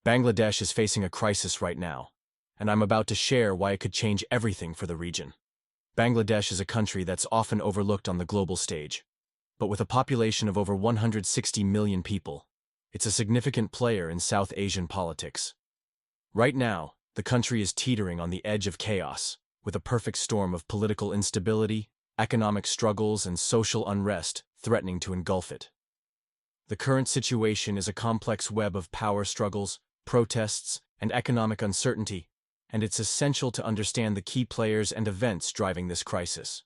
Bangladesh is facing a crisis right now, and I'm about to share why it could change everything for the region. Bangladesh is a country that's often overlooked on the global stage, but with a population of over 160 million people, it's a significant player in South Asian politics. Right now, the country is teetering on the edge of chaos, with a perfect storm of political instability, economic struggles, and social unrest threatening to engulf it. The current situation is a complex web of power struggles, protests, and economic uncertainty, and it's essential to understand the key players and events driving this crisis.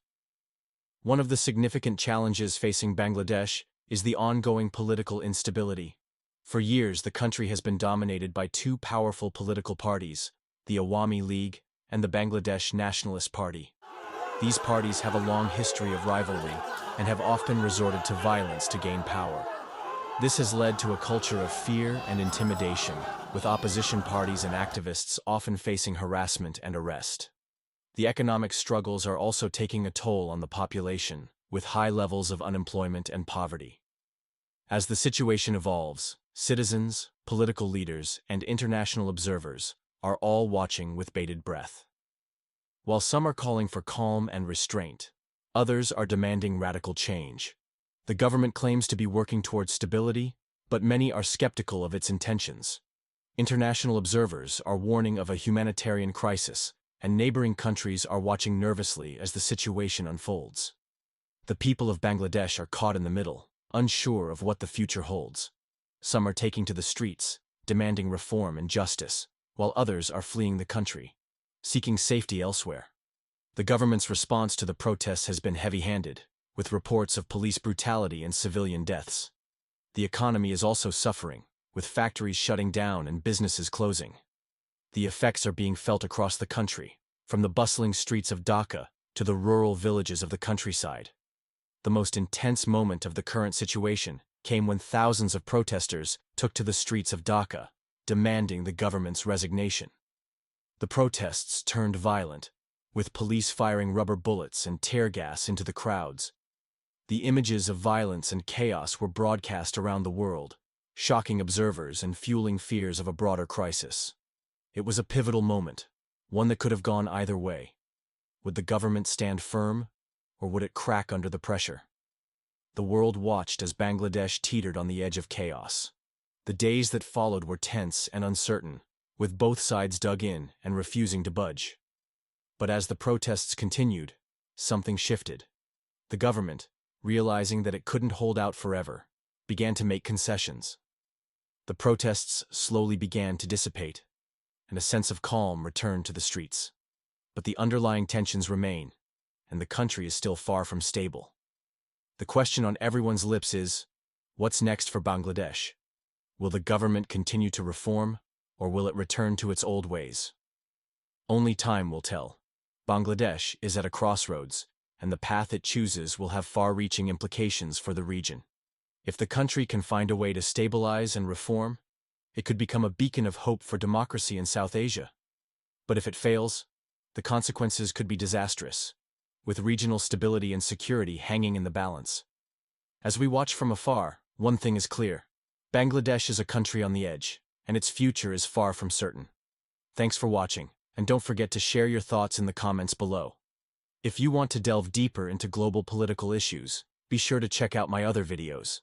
One of the significant challenges facing Bangladesh is the ongoing political instability. For years, the country has been dominated by two powerful political parties, the Awami League and the Bangladesh Nationalist Party. These parties have a long history of rivalry and have often resorted to violence to gain power. This has led to a culture of fear and intimidation, with opposition parties and activists often facing harassment and arrest. The economic struggles are also taking a toll on the population, with high levels of unemployment and poverty. As the situation evolves, citizens, political leaders, and international observers are all watching with bated breath. While some are calling for calm and restraint, others are demanding radical change. The government claims to be working towards stability, but many are skeptical of its intentions. International observers are warning of a humanitarian crisis, and neighboring countries are watching nervously as the situation unfolds. The people of Bangladesh are caught in the middle, unsure of what the future holds. Some are taking to the streets, demanding reform and justice, while others are fleeing the country, seeking safety elsewhere. The government's response to the protests has been heavy-handed, with reports of police brutality and civilian deaths. The economy is also suffering, with factories shutting down and businesses closing. The effects are being felt across the country, from the bustling streets of Dhaka to the rural villages of the countryside. The most intense moment of the current situation came when thousands of protesters took to the streets of Dhaka, demanding the government's resignation. The protests turned violent, with police firing rubber bullets and tear gas into the crowds. The images of violence and chaos were broadcast around the world, shocking observers and fueling fears of a broader crisis. It was a pivotal moment, one that could have gone either way. Would the government stand firm, or would it crack under the pressure? The world watched as Bangladesh teetered on the edge of chaos. The days that followed were tense and uncertain, with both sides dug in and refusing to budge. But as the protests continued, something shifted. The government, realizing that it couldn't hold out forever, began to make concessions. The protests slowly began to dissipate, and a sense of calm returned to the streets. But the underlying tensions remain, and the country is still far from stable. The question on everyone's lips is, what's next for Bangladesh? Will the government continue to reform, or will it return to its old ways? Only time will tell. Bangladesh is at a crossroads, and the path it chooses will have far-reaching implications for the region. If the country can find a way to stabilize and reform, it could become a beacon of hope for democracy in South Asia. But if it fails, the consequences could be disastrous, with regional stability and security hanging in the balance. As we watch from afar, one thing is clear. Bangladesh is a country on the edge, and its future is far from certain. Thanks for watching, and don't forget to share your thoughts in the comments below. If you want to delve deeper into global political issues, be sure to check out my other videos.